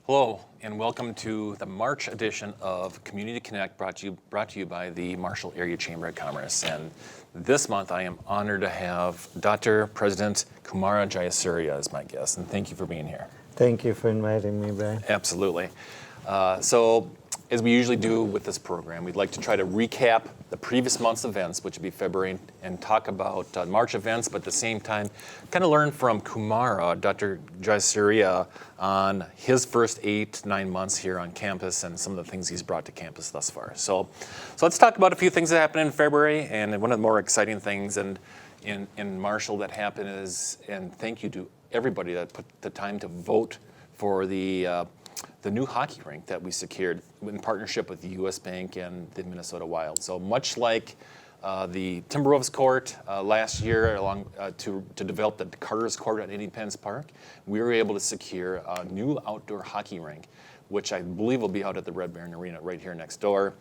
Hello, and welcome to the March edition of Community Connect, brought to you by the Marshall Area Chamber of Commerce. And this month, I am honored to have Dr. President Kumara Jayasuriya as my guest, and thank you for being here. Thank you for inviting me, Brian. Absolutely. So, as we usually do with this program, we'd like to try to recap the previous month's events, which would be February, and talk about March events, but at the same time, kind of learn from Kumara, Dr. Jayasuriya, on his first 8-9 months here on campus and some of the things he's brought to campus thus far. So let's talk about a few things that happened in February, and one of the more exciting things in Marshall that happened is, and thank you to everybody that put the time to vote for the new hockey rink that we secured in partnership with the U.S. Bank and the Minnesota Wild. So much like the Timberwolves court last year to develop the Carter's court at Independence Park, we were able to secure a new outdoor hockey rink, which I believe will be out at the Red Baron Arena right here next door.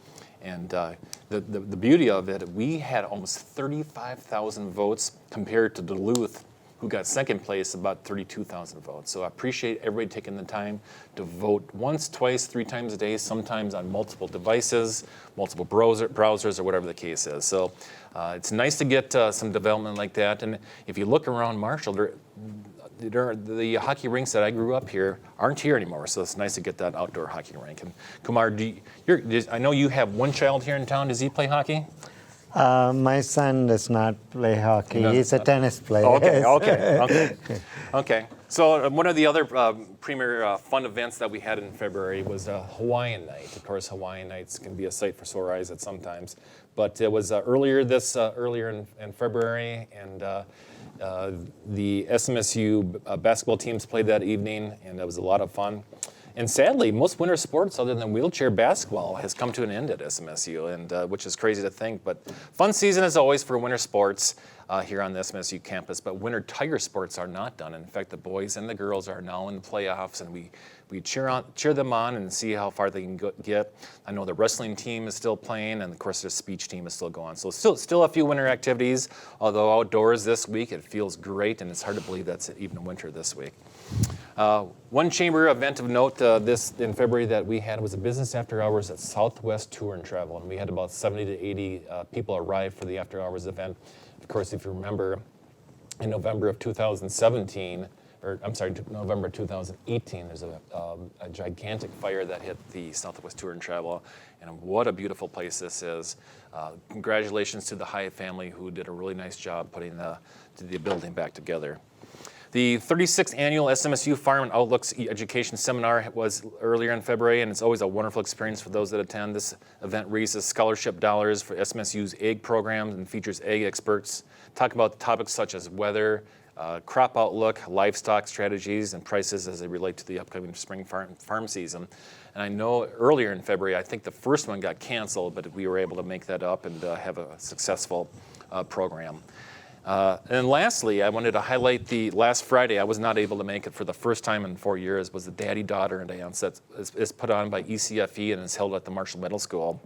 And the beauty of it, we had almost 35,000 votes compared to Duluth, who got second place, about 32,000 votes. So I appreciate everybody taking the time to vote once, twice, 3 times a day, sometimes on multiple devices, multiple browsers, or whatever the case is. So it's nice to get some development like that. And if you look around Marshall, the hockey rinks that I grew up here aren't here anymore. So it's nice to get that outdoor hockey rink. And Kumar, I know you have one child here in town. Does he play hockey? My son does not play hockey. He's a tennis player. Okay. So one of the other premier fun events that we had in February was Hawaiian Night. Of course, Hawaiian Nights can be a sight for sore eyes at sometimes, but it was earlier in February, and the SMSU basketball teams played that evening, and it was a lot of fun. And sadly, most winter sports other than wheelchair basketball has come to an end at SMSU, and which is crazy to think. But fun season as always for winter sports here on the SMSU campus. But winter tire sports are not done. In fact, the boys and the girls are now in the playoffs, and we cheer them on and see how far they can get. I know the wrestling team is still playing, and of course the speech team is still going. So still a few winter activities. Although outdoors this week, it feels great, and it's hard to believe that's even winter this week. One chamber event of note this in February that we had was a business after hours at Southwest Tour and Travel, and we had about 70 to 80 people arrive for the after hours event. Of course, if you remember, in November of 2017, or I'm sorry, November 2018, there's a gigantic fire that hit the Southwest Tour and Travel, and what a beautiful place this is. Congratulations to the Hyatt family who did a really nice job putting the building back together. The 36th annual SMSU Farm and Outlooks Education Seminar was earlier in February, and it's always a wonderful experience for those that attend. This event raises scholarship dollars for SMSU's egg programs and features egg experts. Talk about topics such as weather, crop outlook, livestock strategies, and prices as they relate to the upcoming spring farm season. And I know earlier in February, I think the first one got canceled, but we were able to make that up and have a successful program. And lastly, I wanted to highlight the last Friday. I was not able to make it for the first time in 4 years. Was the Daddy-Daughter dance that is put on by ECFE and is held at the Marshall Middle School.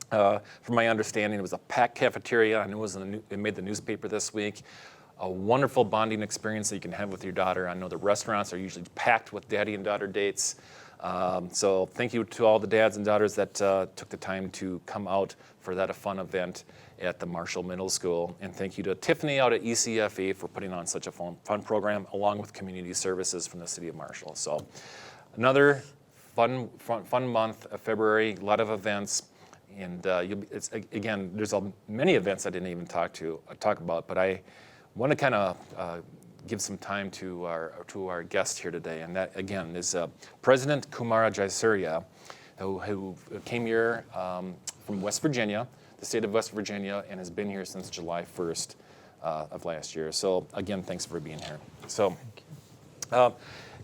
From my understanding, it was a packed cafeteria. I knew it made the newspaper this week. A wonderful bonding experience that you can have with your daughter. I know the restaurants are usually packed with daddy and daughter dates. So thank you to all the dads and daughters that took the time to come out for that fun event at the Marshall Middle School. And thank you to Tiffany out at ECFE for putting on such a fun program, along with community services from the city of Marshall. So another fun month of February, a lot of events. And again, there's many events I didn't even talk about, but I want to kind of give some time to our guest here today, and that again is President Kumara Jayasuriya, who came here from West Virginia, the state of West Virginia, and has been here since July 1st of last year. So again, thanks for being here. So,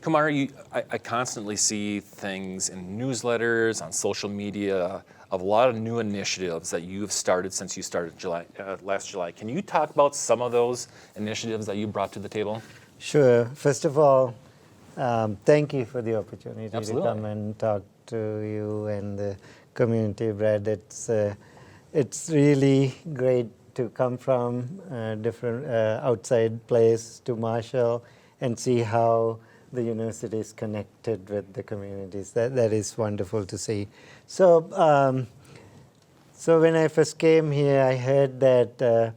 Kumara, I constantly see things in newsletters, on social media, of a lot of new initiatives that you've started since you started last July. Can you talk about some of those initiatives that you brought to the table? Sure. First of all, thank you for the opportunity Absolutely. to come and talk to you and the community, Brad. It's really great to come from a different outside place to Marshall and see how the university is connected with the communities. That is wonderful to see. So, so when I first came here, I heard that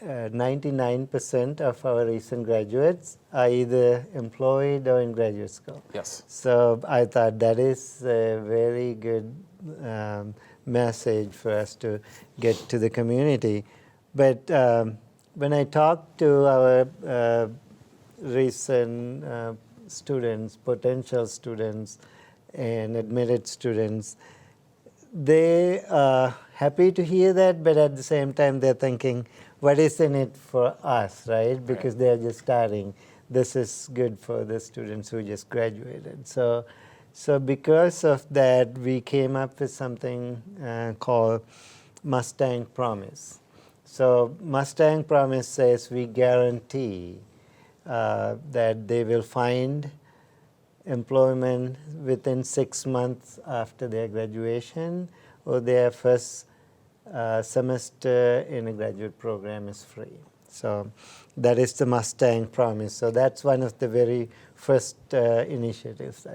99% of our recent graduates are either employed or in graduate school. Yes. So I thought that is a very good message for us to get to the community. But when I talked to our recent students, potential students, and admitted students, they are happy to hear that, but at the same time they're thinking, what is in it for us, right? Because they're just starting. This is good for the students who just graduated. So because of that, we came up with something called Mustang Promise. So Mustang Promise says we guarantee that they will find employment within 6 months after their graduation, or their first semester in a graduate program is free. So that is the Mustang Promise. So that's one of the very first initiatives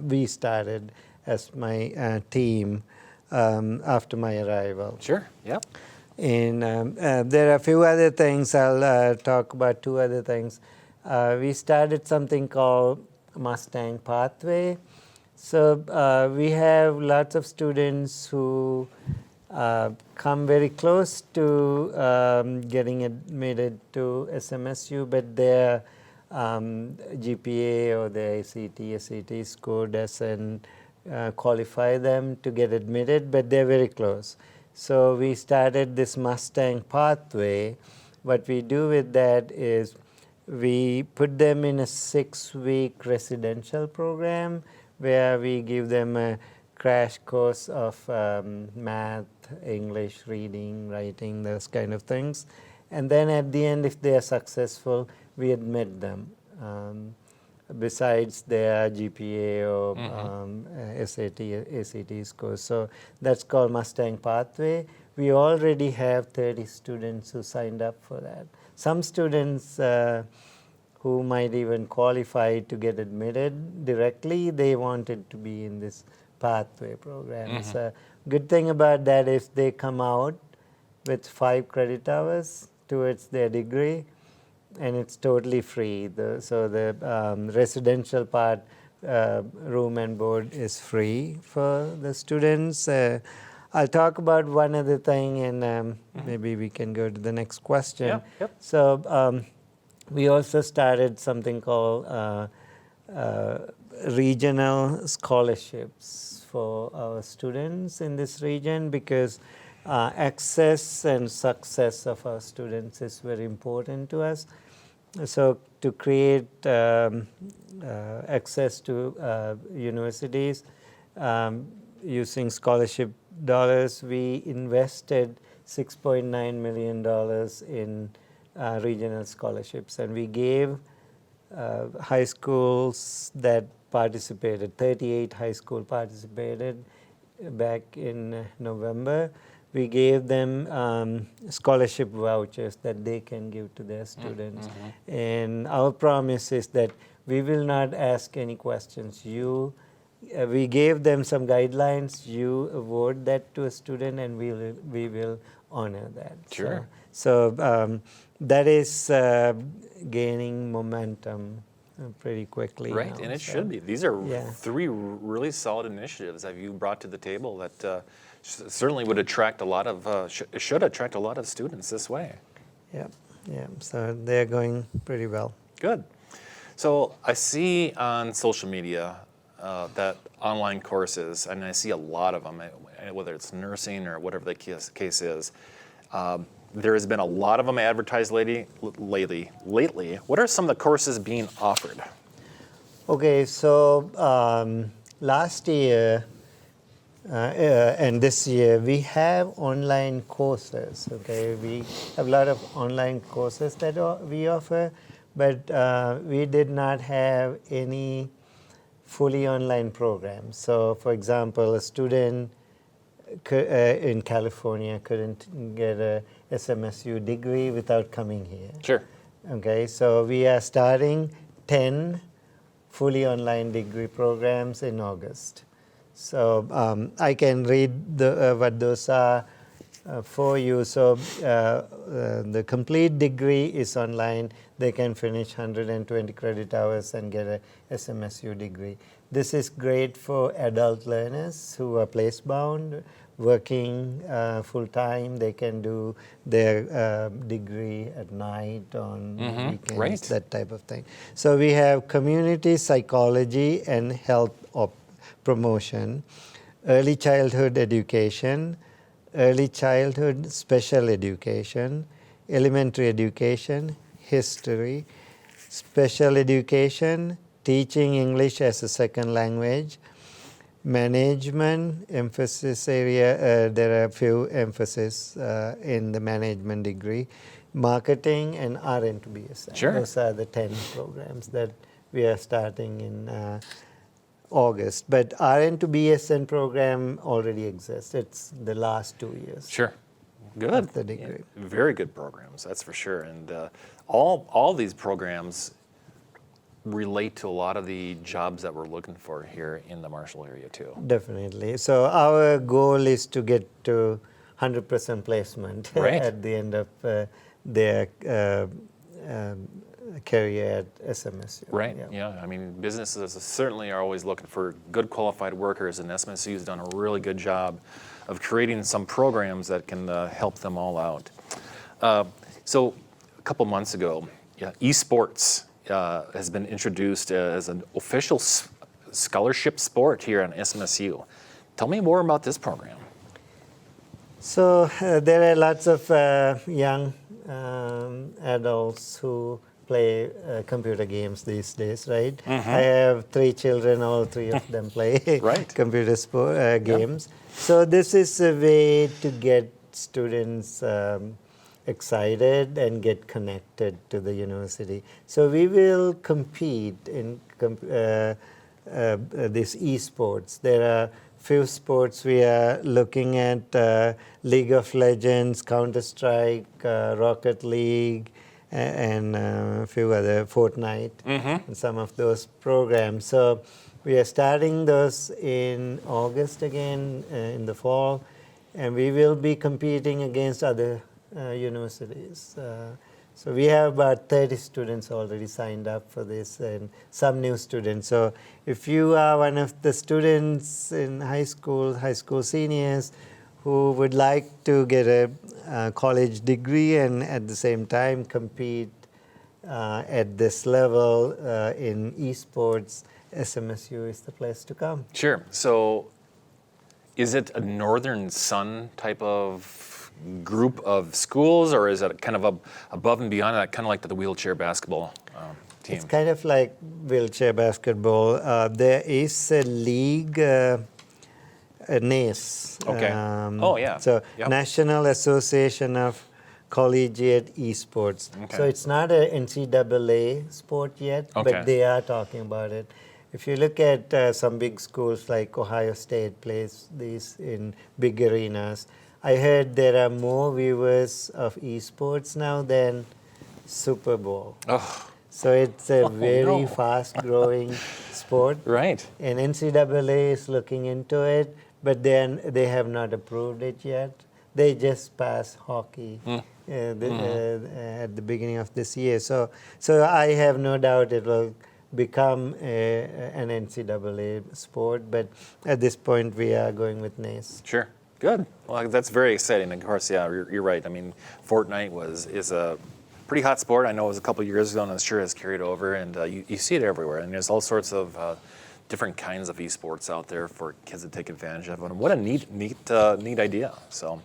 we started as my team after my arrival. Sure. Yep. And there are a few other things. I'll talk about 2 other things. We started something called Mustang Pathway. So we have lots of students who come very close to getting admitted to SMSU, but their GPA or their ACT, SAT score doesn't qualify them to get admitted, but they're very close. So we started this Mustang Pathway. What we do with that is we put them in a 6-week residential program where we give them a crash course of math, English, reading, writing, those kind of things. And then at the end, if they are successful, we admit them. Besides their GPA or SAT, ACT scores. So that's called Mustang Pathway. We already have 30 students who signed up for that. Some students who might even qualify to get admitted directly, they wanted to be in this pathway program. So good thing about that is they come out with 5 credit hours towards their degree, and it's totally free. So the residential part, room and board, is free for the students. I'll talk about one other thing, and maybe we can go to the next question. Yeah, yep. So we also started something called regional scholarships for our students in this region, because access and success of our students is very important to us. So to create access to universities using scholarship dollars, we invested $6.9 million in regional scholarships, and we gave high schools that participated, 38 high schools participated back in November. We gave them scholarship vouchers that they can give to their students. And our promise is that we will not ask any questions. We gave them some guidelines. You award that to a student, and we will honor that. Sure. So that is gaining momentum pretty quickly. Right, now, and it so. should be. These are Yeah. 3 really solid initiatives that you brought to the table that certainly would attract a lot of, should attract a lot of students this way. Yeah, yeah. So they're going pretty well. Good. So I see on social media that online courses, and I see a lot of them, whether it's nursing or whatever the case is. There has been a lot of them advertised lately. What are some of the courses being offered? Okay, so last year and this year we have online courses. Okay, we have a lot of online courses that we offer, but we did not have any fully online programs. So, for example, a student in California couldn't get a SMSU degree without coming here. Sure. Okay, so we are starting 10 fully online degree programs in August. So I can read what those are for you. So the complete degree is online. They can finish 120 credit hours and get a SMSU degree. This is great for adult learners who are place-bound, working full-time. They can do their degree at night, on weekends, right. that type of thing. So we have community psychology and health promotion, early childhood education, early childhood special education, elementary education, history, special education, teaching English as a second language, management, emphasis area, there are a few emphasis in the management degree, marketing, and RN to BSN. Sure. Those are the 10 programs that we are starting in August. But RN to BSN program already exists. It's the last 2 years. Sure. Good. Of the degree. Yeah, very good programs, that's for sure. And all these programs relate to a lot of the jobs that we're looking for here in the Marshall area too. Definitely. So our goal is to get to 100% placement Right. at the end of their career at SMSU. Right. Yeah. I mean, businesses certainly are always looking for good qualified workers, and SMSU has done a really good job of creating some programs that can help them all out. So a couple months ago, esports has been introduced as an official scholarship sport here on SMSU. Tell me more about this program. So there are lots of young adults who play computer games these days, right? I have 3 children, all 3 of them play Right. computer games. So this is a way to get students excited and get connected to the university. So we will compete in these esports. There are few sports we are looking at: League of Legends, Counter-Strike, Rocket League, and a few other, Fortnite, and some of those programs. So we are starting those in August again, in the fall, and we will be competing against other universities. So we have about 30 students already signed up for this, and some new students. So if you are one of the students in high school seniors who would like to get a college degree and at the same time compete at this level in esports, SMSU is the place to come. Sure. So is it a Northern Sun type of group of schools, or is it kind of above and beyond that, kind of like the wheelchair basketball team? It's kind of like wheelchair basketball. There is a league, NACE. Okay. Oh, yeah. So Yep. National Association of Collegiate Esports. Okay. So it's not an NCAA sport yet, Okay. but they are talking about it. If you look at some big schools like Ohio State plays these in big arenas, I heard there are more viewers of esports now than Super Bowl. Oh, So it's a Oh, very no. fast-growing sport, right. and NCAA is looking into it, but then they have not approved it yet. They just passed hockey at the beginning of this year. So I have no doubt it will become an NCAA sport, but at this point we are going with NACE. Sure. Good. Well, that's very exciting. Of course, yeah, you're right. I mean, Fortnite is a pretty hot sport. I know it was a couple years ago, and I'm sure has carried over. And you see it everywhere. And there's all sorts of different kinds of esports out there for kids to take advantage of. And what a neat idea. So,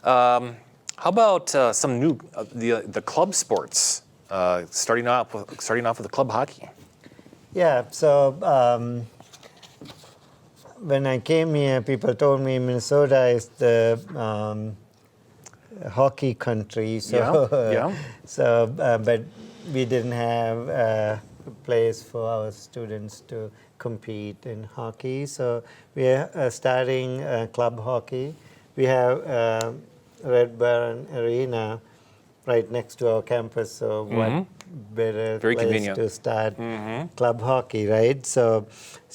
how about some new the club sports? Starting off with the club hockey. Yeah. So. When I came here, people told me Minnesota is the hockey country. So, Yeah. So, but we didn't have a place for our students to compete in hockey. So we are starting club hockey. We have Red Baron Arena right next to our campus. So what better Very place convenient. to start club hockey, right? So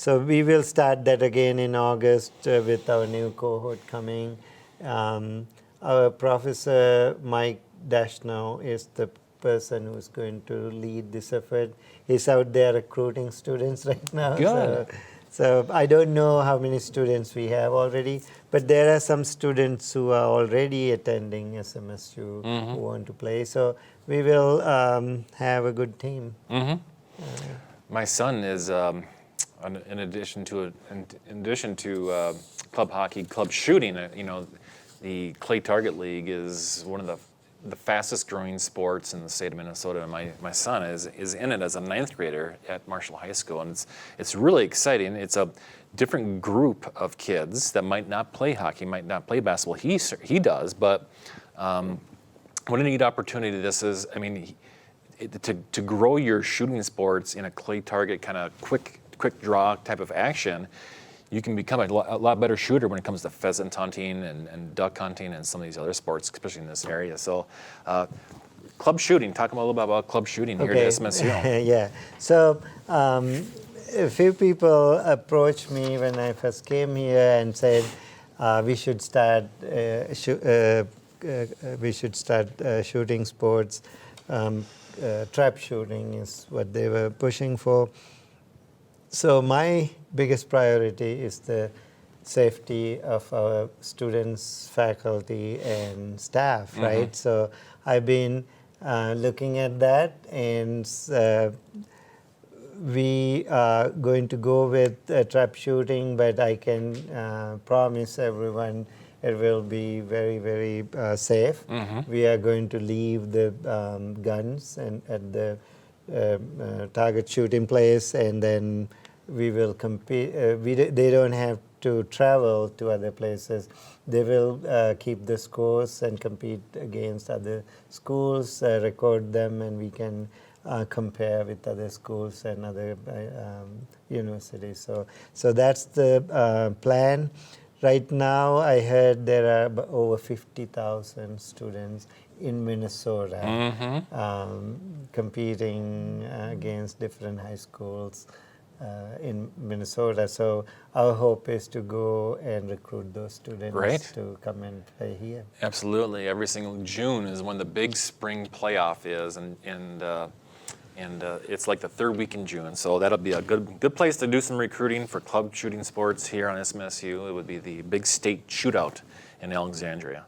we will start that again in August with our new cohort coming. Our professor Mike Dashnow is the person who's going to lead this effort. He's out there recruiting students right now. Good. So I don't know how many students we have already, but there are some students who are already attending SMSU who want to play. So we will have a good team. My son is, in addition to club hockey, club shooting. The Clay Target League is one of the fastest growing sports in the state of Minnesota. And my son is in it as a 9th grader at Marshall High School, and it's really exciting. It's a different group of kids that might not play hockey, might not play basketball. He does, but what a neat opportunity this is. I mean, to grow your shooting sports in a clay target kind of quick draw type of action, you can become a lot better shooter when it comes to pheasant hunting and duck hunting and some of these other sports, especially in this area. So, club shooting. Talk a little bit about club shooting here at SMSU. Yeah. So a few people approached me when I first came here and said we should start shooting sports. Trap shooting is what they were pushing for. So my biggest priority is the safety of our students, faculty, and staff, right? So I've been looking at that, and we are going to go with trap shooting, but I can promise everyone it will be very, very safe. We are going to leave the guns at the target shooting place, and then we will compete. They don't have to travel to other places. They will keep the scores and compete against other schools, record them, and we can compare with other schools and other universities. So that's the plan. Right now, I heard there are over 50,000 students in Minnesota competing against different high schools in Minnesota. So our hope is to go and recruit those students to come and play here. Absolutely. Every single June is when the big spring playoff is, and it's like the 3rd week in June. So that'll be a good place to do some recruiting for club shooting sports here on SMSU. It would be the big state shootout in Alexandria.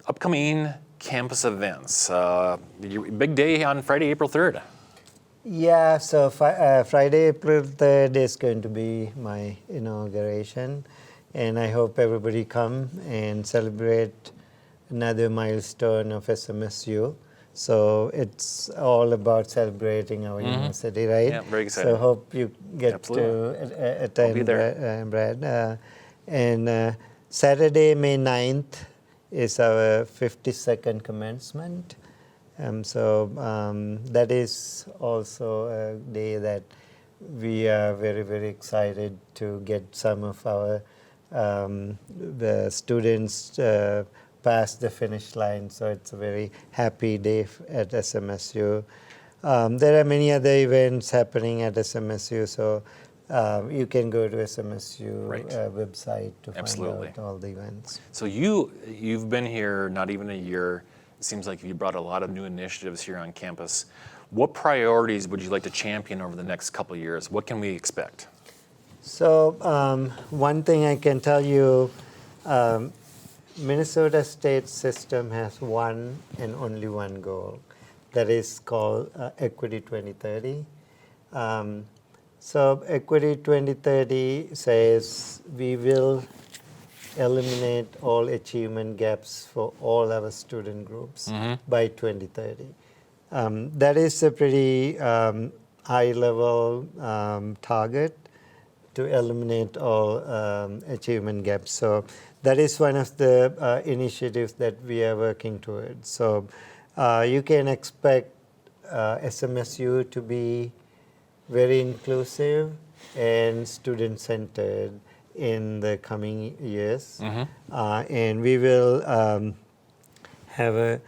Upcoming campus events. Big day on Friday, April 3rd. Yeah, so Friday, April 3rd is going to be my inauguration, and I hope everybody come and celebrate another milestone of SMSU. So it's all about celebrating our university, right? Yeah, very excited. So hope you get to attend, I'll be there. Brad. And Saturday, May 9th is our 52nd commencement. That is also a day that we are very, very excited to get some of our the students past the finish line. So it's a very happy day at SMSU. There are many other events happening at SMSU, so you can go to SMSU website to find out all the events. So you've been here not even a year. It seems like you brought a lot of new initiatives here on campus. What priorities would you like to champion over the next couple of years? What can we expect? So one thing I can tell you, Minnesota state system has one and only one goal. That is called Equity 2030. So Equity 2030 says we will eliminate all achievement gaps for all our student groups by 2030. That is a pretty high-level target to eliminate all achievement gaps. So that is one of the initiatives that we are working towards. So you can expect SMSU to be very inclusive and student-centered in the coming years. And we will have a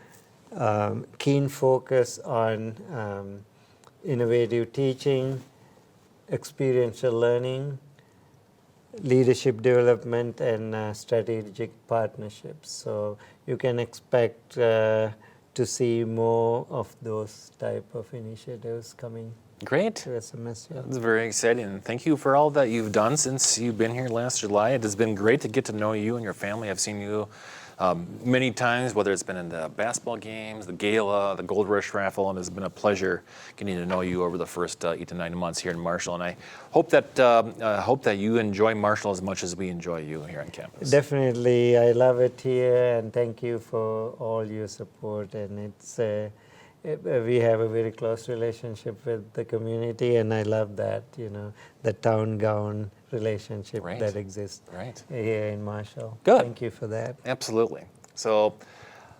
keen focus on innovative teaching, experiential learning, leadership development, and strategic partnerships. So you can expect to see more of those type of initiatives coming Great. to SMS. Yeah. That's very exciting. And thank you for all that you've done since you've been here last July. It has been great to get to know you and your family. I've seen you many times, whether it's been in the basketball games, the gala, the Gold Rush raffle, and it's been a pleasure getting to know you over the first 8 to 9 months here in Marshall. And I hope that you enjoy Marshall as much as we enjoy you here on campus. Definitely, I love it here, and thank you for all your support. And it's we have a very close relationship with the community, and I love that, the town-gown relationship Right. that exists Right. here in Marshall. Good. Thank you for that. Absolutely. So,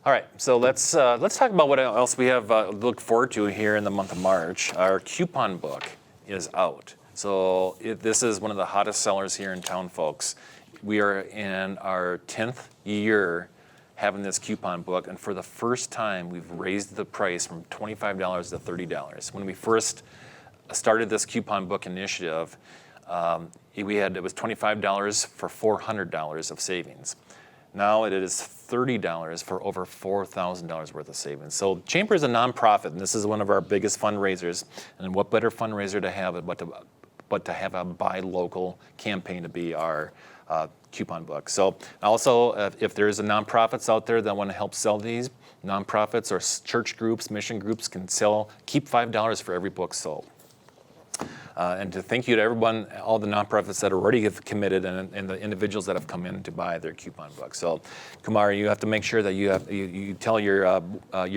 all right. So let's talk about what else we have look forward to here in the month of March. Our coupon book is out. So this is one of the hottest sellers here in town, folks. We are in our 10th year having this coupon book, and for the first time, we've raised the price from $25 to $30. When we first started this coupon book initiative, it was $25 for $400 of savings. Now it is $30 for over $4,000 worth of savings. So Chamber is a nonprofit, and this is one of our biggest fundraisers. And what better fundraiser to have but to have a buy local campaign to be our coupon book. So also, if there's a nonprofits out there that want to help sell these, nonprofits or church groups, mission groups can keep $5 for every book sold. And to thank you to everyone, all the nonprofits that already have committed, and the individuals that have come in to buy their coupon book. So, Kumara, you have to make sure that you tell your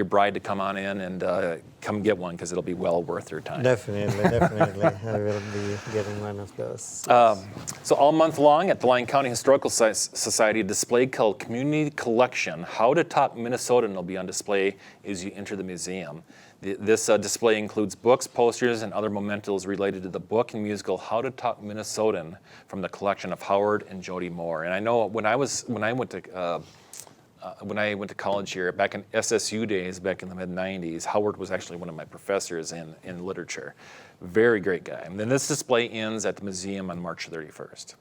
bride to come on in and come get one, because it'll be well worth your time. Definitely. I will be getting one of those. So all month long at the Lyon County Historical Society, a display called Community Collection, How to Talk Minnesotan, will be on display as you enter the museum. This display includes books, posters, and other mementos related to the book and musical How to Talk Minnesotan from the collection of Howard and Jody Moore. And I know when I went to college here back in SSU days, back in the mid-90s, Howard was actually one of my professors in literature. Very great guy. And then this display ends at the museum on March 31st.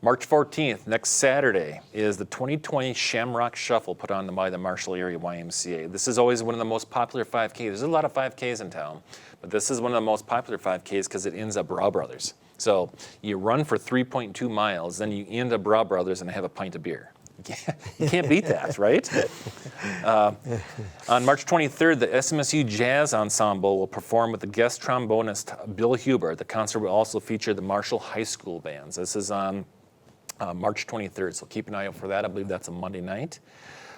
March 14th, next Saturday, is the 2020 Shamrock Shuffle put on by the Marshall Area YMCA. This is always one of the most popular 5Ks. There's a lot of 5Ks in town, but this is one of the most popular 5Ks because it ends at Brow Brothers. So you run for 3.2 miles, then you end at Brow Brothers and have a pint of beer. You can't beat that, right? On March 23rd, the SMSU Jazz Ensemble will perform with the guest trombonist Bill Huber. The concert will also feature the Marshall High School bands. This is on March 23rd, so keep an eye out for that. I believe that's a Monday night.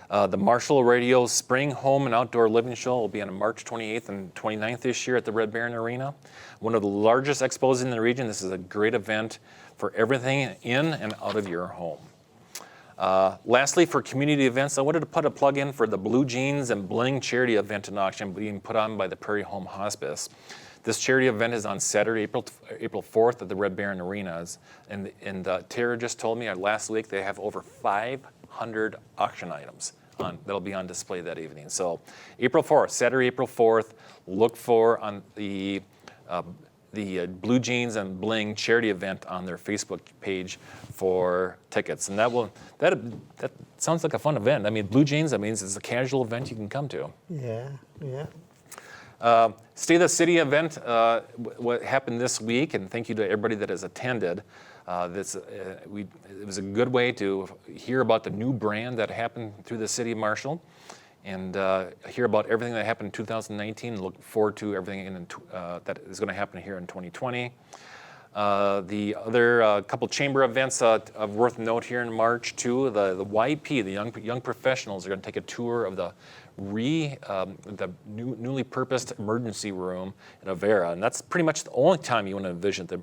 The Marshall Radio Spring Home and Outdoor Living Show will be on March 28th and 29th this year at the Red Baron Arena. One of the largest expos in the region. This is a great event for everything in and out of your home. Lastly, for community events, I wanted to put a plug in for the Blue Jeans and Bling charity event and auction being put on by the Prairie Home Hospice. This charity event is on Saturday, April 4th at the Red Baron Arenas. And Tara just told me last week they have over 500 auction items that'll be on display that evening. So April 4th, Saturday, April 4th, look for on the Blue Jeans and Bling charity event on their Facebook page for tickets. And that sounds like a fun event. I mean, Blue Jeans, that means it's a casual event you can come to. Yeah. State of the City event, what happened this week, and thank you to everybody that has attended. It was a good way to hear about the new brand that happened through the city of Marshall, and hear about everything that happened in 2019, and look forward to everything that is going to happen here in 2020. The other couple chamber events of worth note here in March too. The YP, the young professionals, are going to take a tour of the newly purposed emergency room in Avera, and that's pretty much the only time you want to visit the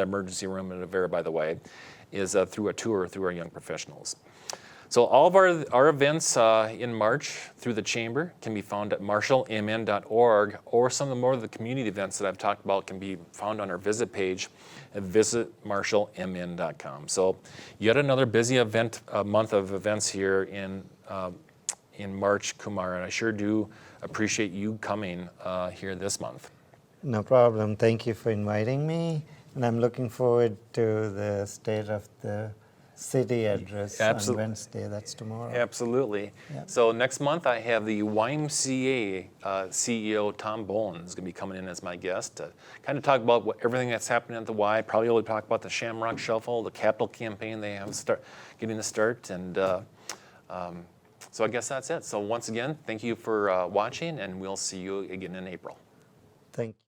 emergency room in Avera, by the way, is through a tour through our young professionals. So all of our events in March through the Chamber can be found at marshallmn.org, or some of the more of the community events that I've talked about can be found on our visit page at visitmarshallmn.com. So yet another busy month of events here in in March, Kumara, and I sure do appreciate you coming here this month. No problem. Thank you for inviting me. And I'm looking forward to the State of the City address on Wednesday. That's tomorrow. Absolutely. Yep. So next month I have the YMCA CEO Tom Bowen is going to be coming in as my guest to kind of talk about everything that's happening at the Y. Probably will talk about the Shamrock Shuffle, the capital campaign they have getting to start, and so I guess that's it. So once again, thank you for watching, and we'll see you again in April. Thank you.